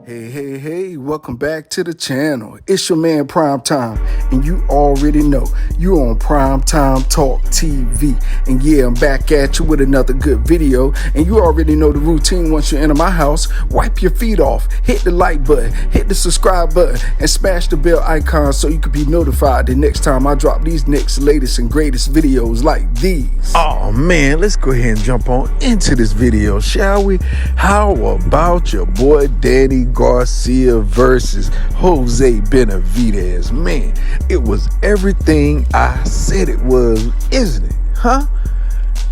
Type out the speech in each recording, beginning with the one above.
Hey, welcome back to the channel. It's your man Prime Time, and you already know you're on Prime Time Talk TV. And yeah, I'm back at you with another good video, and you already know the routine. Once you enter my house, wipe your feet off, hit the like button, hit the subscribe button, and smash the bell icon so you can be notified the next time I drop these next latest and greatest videos like these. Oh man, let's go ahead and jump on into this video, shall we? How about your boy Danny Garcia versus Jose Benavidez? Man, it was everything I said it was, isn't it? Huh?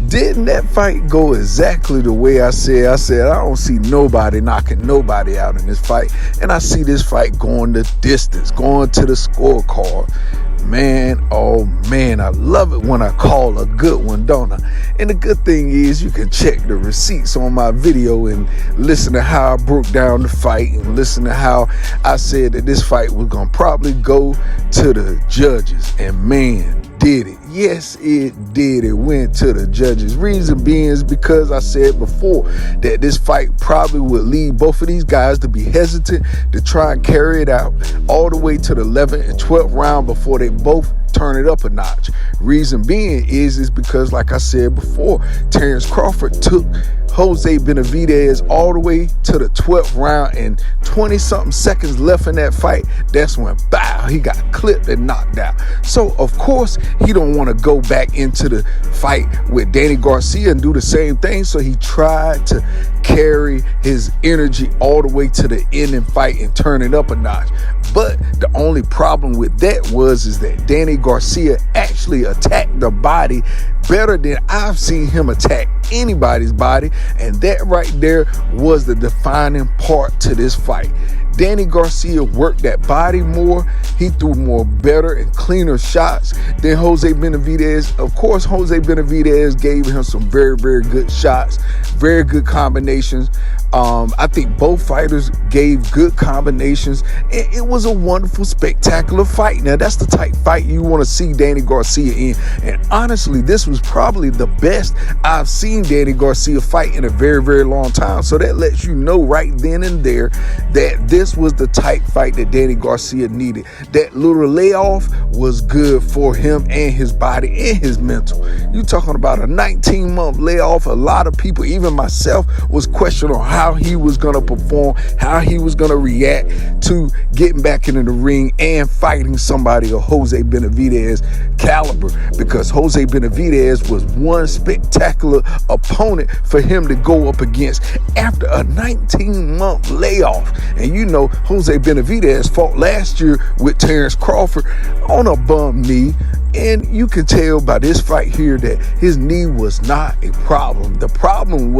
Didn't that fight go exactly the way I said? I said, I don't see nobody knocking nobody out in this fight. And I see this fight going the distance, going to the scorecard. Man, oh man, I love it when I call a good one, don't I? And the good thing is you can check the receipts on my video and listen to how I broke down the fight and listen to how I said that this fight was going to probably go to the judges. And man, did it. Yes, it did. It went to the judges. Reason being is because I said before that this fight probably would lead both of these guys to be hesitant to try and carry it out all the way to the 11th and 12th round before they both turn it up a notch. Reason being is because, like I said before, Terrence Crawford took Jose Benavidez all the way to the 12th round, and 20-something seconds left in that fight. That's when, bow, he got clipped and knocked out. So, of course, he don't want to go back into the fight with Danny Garcia and do the same thing. So he tried to carry his energy all the way to the end and fight and turn it up a notch. But the only problem with that is that Danny Garcia actually attacked the body better than I've seen him attack anybody's body. And that right there was the defining part to this fight. Danny Garcia worked that body more. He threw more better and cleaner shots than Jose Benavidez. Of course, Jose Benavidez gave him some very, very good shots, very good combinations. I think both fighters gave good combinations. It was a wonderful, spectacular fight. Now, that's the type fight you want to see Danny Garcia in. And honestly, this was probably the best I've seen Danny Garcia fight in a very, very long time. So that lets you know right then and there that this was the type fight that Danny Garcia needed. That little layoff was good for him and his body and his mental. You talking about a 19-month layoff. A lot of people, even myself, was questioning on how he was going to perform, how he was going to react to getting back into the ring and fighting somebody of Jose Benavidez caliber, because Jose Benavidez was one spectacular opponent for him to go up against after a 19-month layoff. And you know, Jose Benavidez fought last year with Terrence Crawford on a bum knee. And you can tell by this fight here that his knee was not a problem. The problem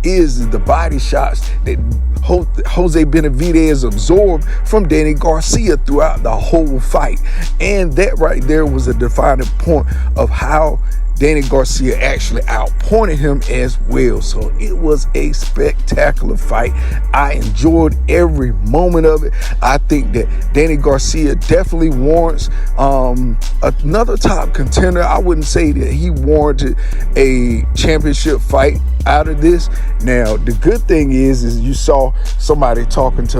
is the body shots that Jose Benavidez absorbed from Danny Garcia throughout the whole fight. And that right there was a defining point of how Danny Garcia actually outpointed him as well. So it was a spectacular fight. I enjoyed every moment of it. I think that Danny Garcia definitely warrants another top contender. I wouldn't say that he warranted a championship fight out of this. Now, the good thing is you saw somebody talking to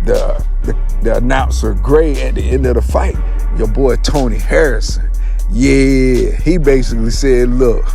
the announcer Gray at the end of the fight, your boy Tony Harrison. Yeah, he basically said, look,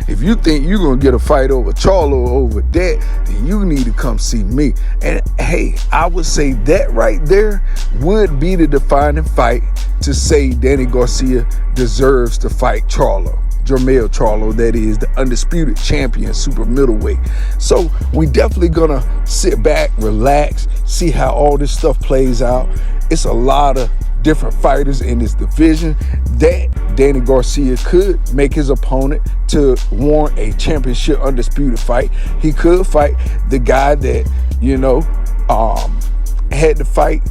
if you think you're going to get a fight over Charlo over that, then you need to come see me. And hey, I would say that right there would be the defining fight to say Danny Garcia deserves to fight Charlo. Jermell Charlo, that is, the undisputed champion super middleweight. So we definitely gonna sit back, relax, see how all this stuff plays out. It's a lot of different fighters in this division that Danny Garcia could make his opponent to warrant a championship undisputed fight. He could fight the guy that, you know, had to fight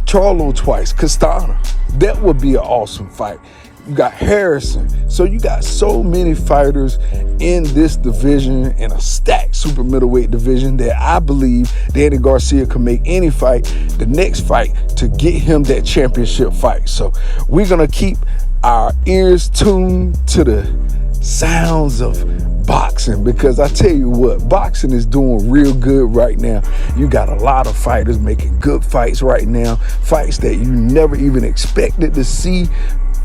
Charlo twice, Castana. That would be an awesome fight. You got Harrison. So you got so many fighters in this division, in a stacked super middleweight division, that I believe Danny Garcia can make any fight the next fight to get him that championship fight. So we're going to keep our ears tuned to the sounds of boxing, because I tell you what, boxing is doing real good right now. You got a lot of fighters making good fights right now, fights that you never even expected to see.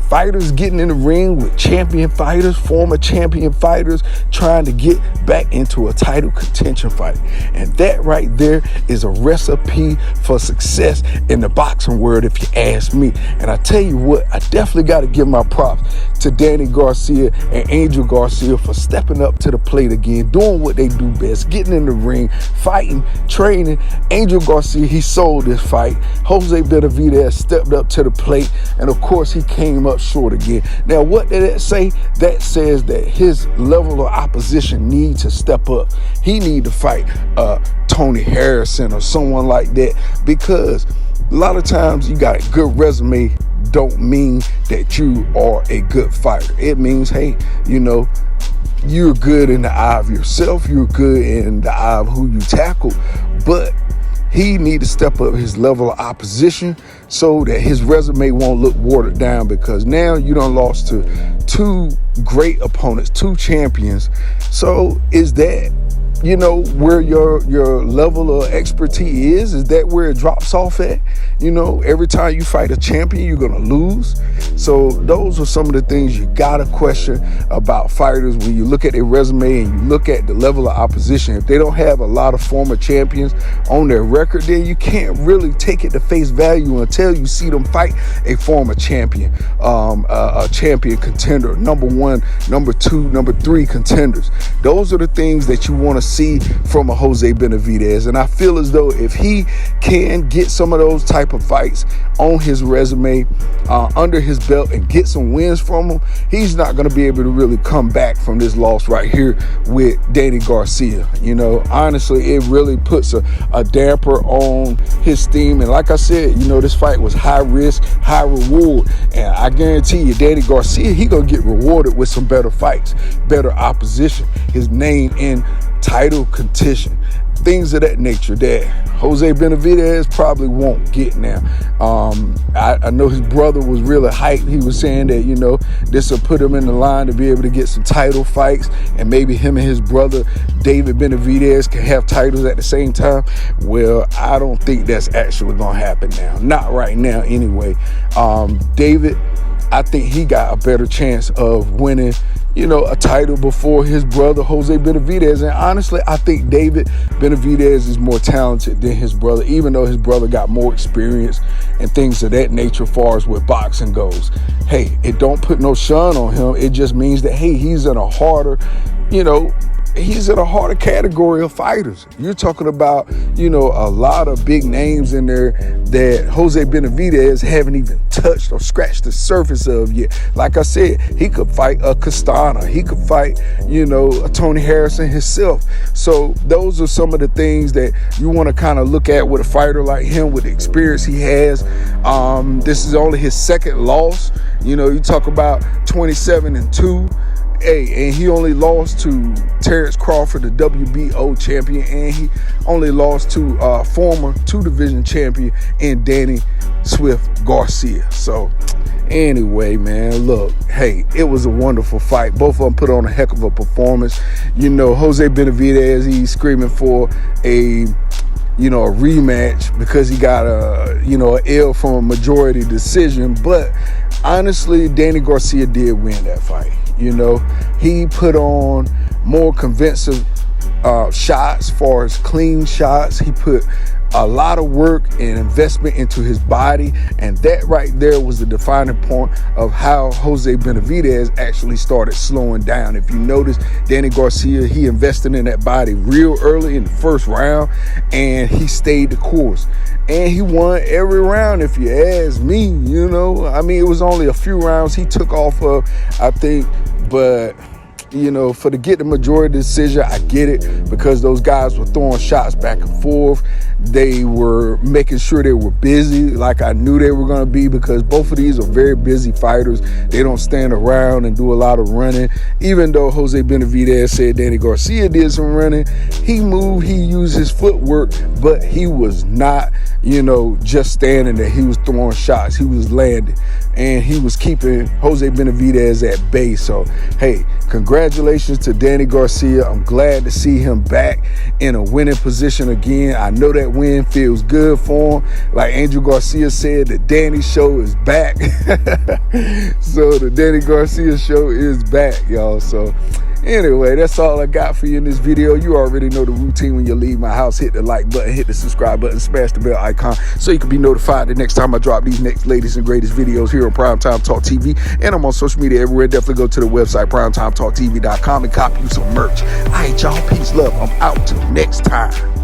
Fighters getting in the ring with champion fighters, former champion fighters, trying to get back into a title contention fight. And that right there is a recipe for success in the boxing world, if you ask me. And I tell you what, I definitely got to give my props to Danny Garcia and Angel Garcia for stepping up to the plate again, doing what they do best, getting in the ring, fighting, training. Angel Garcia, he sold this fight. Jose Benavidez stepped up to the plate, and of course he came up short again. Now, what did that say? That says that his level of opposition needs to step up. He need to fight Tony Harrison or someone like that, because a lot of times you got a good resume don't mean that you are a good fighter. It means, hey, you know, you're good in the eye of yourself, you're good in the eye of who you tackle, but he need to step up his level of opposition so that his resume won't look watered down, because now you done lost to two great opponents, two champions. So is that, you know, where your level of expertise is that where it drops off at? You know, every time you fight a champion, you're going to lose. So those are some of the things you got to question about fighters when you look at their resume and you look at the level of opposition. If they don't have a lot of former champions on their record, then you can't really take it to face value until you see them fight a former champion, a champion contender, number one, number two, number three contenders. Those are the things that you want to see from a Jose Benavidez. And I feel as though if he can get some of those type of fights on his resume, under his belt, and get some wins from him, he's not going to be able to really come back from this loss right here with Danny Garcia. You know, honestly, it really puts a damper on his steam. And like I said, you know, this fight was high risk, high reward. And I guarantee you, Danny Garcia, he going to get rewarded with some better fights, better opposition, his name in title contention, things of that nature that Jose Benavidez probably won't get now. I know his brother was really hyped. He was saying that, you know, this will put him in the line to be able to get some title fights, and maybe him and his brother David Benavidez can have titles at the same time. Well, I don't think that's actually going to happen now. Not right now anyway. David, I think he got a better chance of winning, you know, a title before his brother Jose Benavidez. And honestly, I think David Benavidez is more talented than his brother, even though his brother got more experience and things of that nature as far as with boxing goes. Hey, it don't put no shun on him. It just means that, hey, he's in a harder, you know, he's in a harder category of fighters. You're talking about, you know, a lot of big names in there that Jose Benavidez haven't even touched or scratched the surface of yet. Like I said, he could fight a Castana. He could fight, you know, a Tony Harrison himself. So those are some of the things that you want to kind of look at with a fighter like him, with the experience he has. This is only his second loss. You know, you talk about 27-2. Hey, and he only lost to Terrence Crawford, the WBO champion, and he only lost to former two-division champion in Danny Swift Garcia. So anyway, man, look, hey, it was a wonderful fight. Both of them put on a heck of a performance. You know, Jose Benavidez, he's screaming for a rematch because he got an L from a majority decision. But honestly, Danny Garcia did win that fight. You know, he put on more convincing shots, as far as clean shots. He put a lot of work and investment into his body, and that right there was the defining point of how Jose Benavidez actually started slowing down. If you notice, Danny Garcia, he invested in that body real early in the first round, and he stayed the course. And he won every round, if you ask me. You know, I mean, it was only a few rounds he took off of, I think, but you know, for to get the majority decision, I get it, because those guys were throwing shots back and forth. They were making sure they were busy, like I knew they were going to be, because both of these are very busy fighters. They don't stand around and do a lot of running. Even though Jose Benavidez said Danny Garcia did some running, he moved, he used his footwork, but he was not, you know, just standing there. He was throwing shots, he was landing, and he was keeping Jose Benavidez at bay. So, hey, Congratulations to Danny Garcia. I'm glad to see him back in a winning position again. I know that win feels good for him. Like Angel Garcia said, the Danny show is back. So the Danny Garcia show is back, y'all. So anyway, that's all I got for you in this video. You already know the routine. When you leave my house, hit the like button, hit the subscribe button, smash the bell icon so you can be notified the next time I drop these next latest and greatest videos here on Primetime Talk TV. And I'm on social media everywhere. Definitely go to the website, primetimetalktv.com, and copy you some merch. All right, y'all. Peace, love. I'm out till next time.